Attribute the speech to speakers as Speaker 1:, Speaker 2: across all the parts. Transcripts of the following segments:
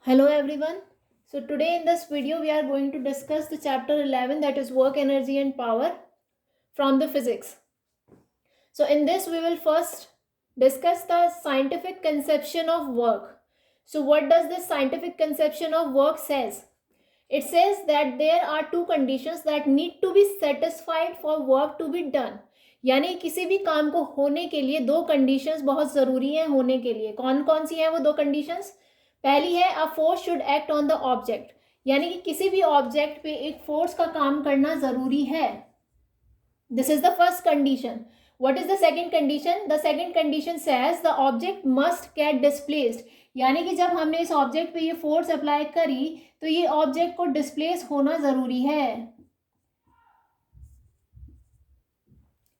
Speaker 1: Hello everyone. So today in this video we are going to discuss the chapter 11, that is work, energy and power from the physics. So in this we will first discuss the scientific conception of work. So what does this scientific conception of work says? It says that there are two conditions that need to be satisfied for work to be done. यानी किसी भी काम को होने के लिए दो conditions बहुत ज़रूरी हैं होने के लिए. कौन कौन सी हैं वो दो कंडीशंस? पहली है a force should act on the object, यानी कि किसी भी ऑब्जेक्ट पे एक फोर्स का काम करना ज़रूरी है. This is the first condition. What is the second condition? The second condition says the object must get displaced. यानी कि जब हमने इस ऑब्जेक्ट पे ये फोर्स अप्लाई करी तो ये ऑब्जेक्ट को डिस्प्लेस होना जरूरी है.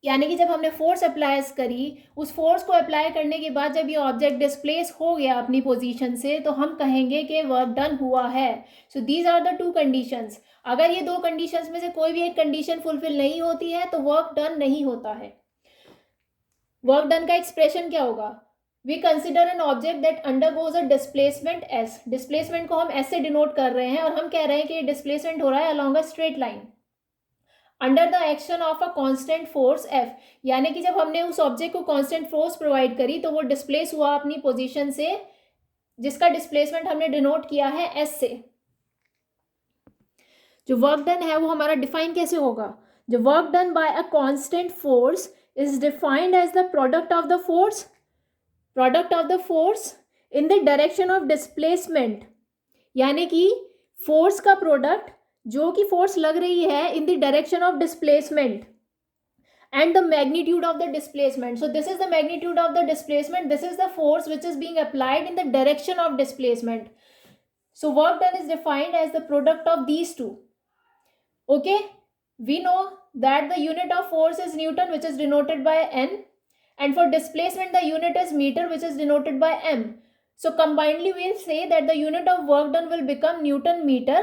Speaker 1: यानी कि जब हमने फोर्स अप्लाई करी, उस फोर्स को अप्लाई करने के बाद जब ये ऑब्जेक्ट डिस्प्लेस हो गया अपनी पोजीशन से, तो हम कहेंगे कि वर्क डन हुआ है. So these are the two conditions. अगर ये दो कंडीशंस में से कोई भी एक कंडीशन फुलफिल नहीं होती है तो वर्क डन नहीं होता है. वर्क डन का एक्सप्रेशन क्या होगा? We consider an object that undergoes a displacement S. Displacement को हम एस से डिनोट कर रहे हैं और हम कह रहे हैं कि डिस्प्लेसमेंट हो रहा है along a straight line under the action of a constant force F. यानी कि जब हमने उस ऑब्जेक्ट को कांस्टेंट फोर्स प्रोवाइड करी तो वो डिस्प्लेस हुआ अपनी पोजीशन से, जिसका डिस्प्लेसमेंट हमने डिनोट किया है एस से. जो वर्क डन है वो हमारा डिफाइन कैसे होगा? जो work done by a constant force is defined as the product of the force in the direction of displacement. यानी कि फोर्स का प्रोडक्ट जो कि फोर्स लग रही है इन the direction of displacement and the magnitude of the displacement. So this is the magnitude of the displacement. This is the force which is being applied in the direction of displacement. So work done is defined as the product of these two. Okay, we know that the unit of force is Newton, which is denoted by N, and for displacement the unit is meter, which is denoted by M. So combinedly we'll say that the unit of work done will become Newton meter,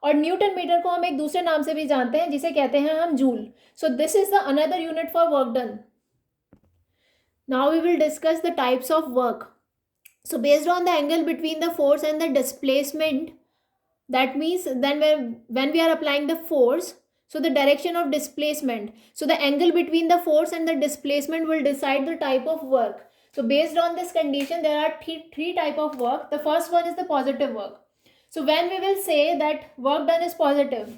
Speaker 1: और Newton metre को हम एक दूसरे नाम से भी जानते हैं जिसे कहते हैं हम joule. So this is the another unit for work done. Now we will discuss the types of work. So based on the angle between the force and the displacement, that means then when we are applying the force, so the direction of displacement, so the angle between the force and the displacement will decide the type of work. So based on this condition there are three type of work. The first one is the positive work. So when we will say that work done is positive,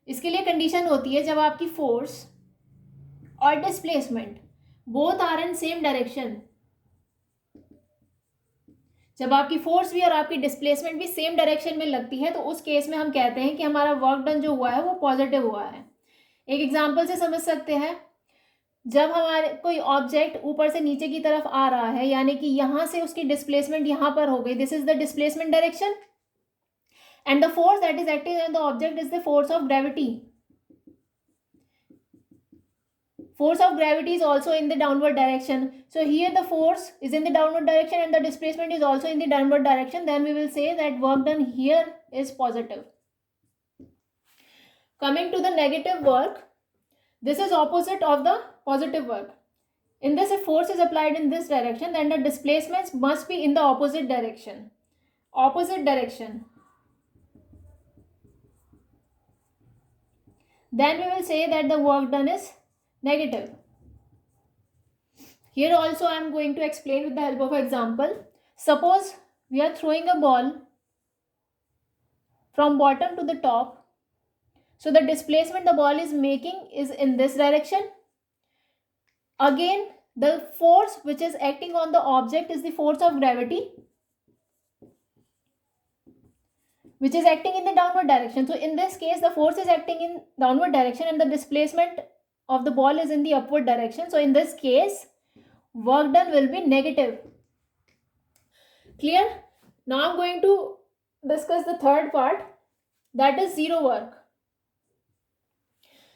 Speaker 1: इसके लिए condition होती है जब आपकी force और displacement both are in same direction. जब आपकी force भी और आपकी डिस्प्लेसमेंट भी सेम डायरेक्शन में लगती है तो उस केस में हम कहते हैं कि हमारा वर्क डन जो हुआ है वो पॉजिटिव हुआ है. एक एग्जांपल से समझ सकते हैं. जब हमारे कोई ऑब्जेक्ट ऊपर से नीचे की तरफ आ रहा है, यानी कि यहां से उसकी डिस्प्लेसमेंट यहां पर हो गई, this is the displacement direction, and the force that is acting on the object is the force of gravity. Force of gravity is also in the downward direction. So here the force is in the downward direction and the displacement is also in the downward direction. Then we will say that work done here is positive. Coming to the negative work, this is opposite of the positive work. In this, if force is applied in this direction, then the displacements must be in the opposite direction. Opposite direction. Then we will say that the work done is negative. Here also I am going to explain with the help of an example. Suppose we are throwing a ball from bottom to the top. So the displacement the ball is making is in this direction. Again, the force which is acting on the object is the force of gravity, which is acting in the downward direction. So in this case, the force is acting in downward direction and the displacement of the ball is in the upward direction. So in this case, work done will be negative. Clear? Now I'm going to discuss the third part, that is zero work.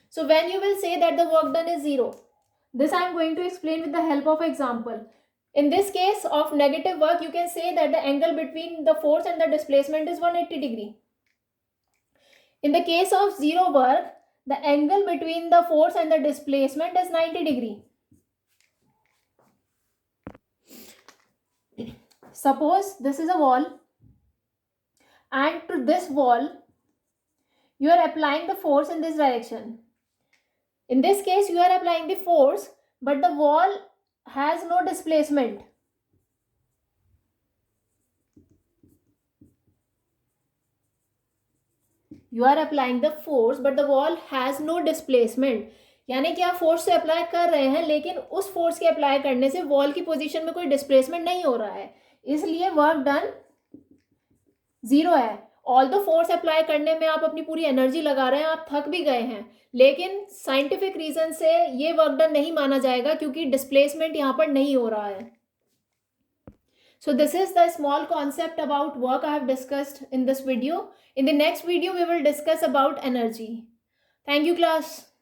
Speaker 1: So when you will say that the work done is zero, this I am going to explain with the help of example. In this case of negative work, you can say that the angle between the force and the displacement is 180 degree. In the case of zero work, the angle between the force and the displacement is 90 degree. Suppose this is a wall and to this wall you are applying the force in this direction. In this case you are applying the force, but the wall has no displacement. You are applying the force but the wall has no displacement. यानी कि आप force से apply कर रहे हैं लेकिन उस force के अप्लाई करने से वॉल की पोजीशन में कोई डिस्प्लेसमेंट नहीं हो रहा है, इसलिए वर्क डन जीरो है. ऑल द फोर्स अप्लाई करने में आप अपनी पूरी एनर्जी लगा रहे हैं, आप थक भी गए हैं, लेकिन साइंटिफिक रीजन से ये वर्क डन नहीं माना जाएगा क्योंकि डिस्प्लेसमेंट यहाँ पर नहीं हो रहा है. So this is the small concept about work I have discussed in this video. In the next video we will discuss about energy. Thank you class.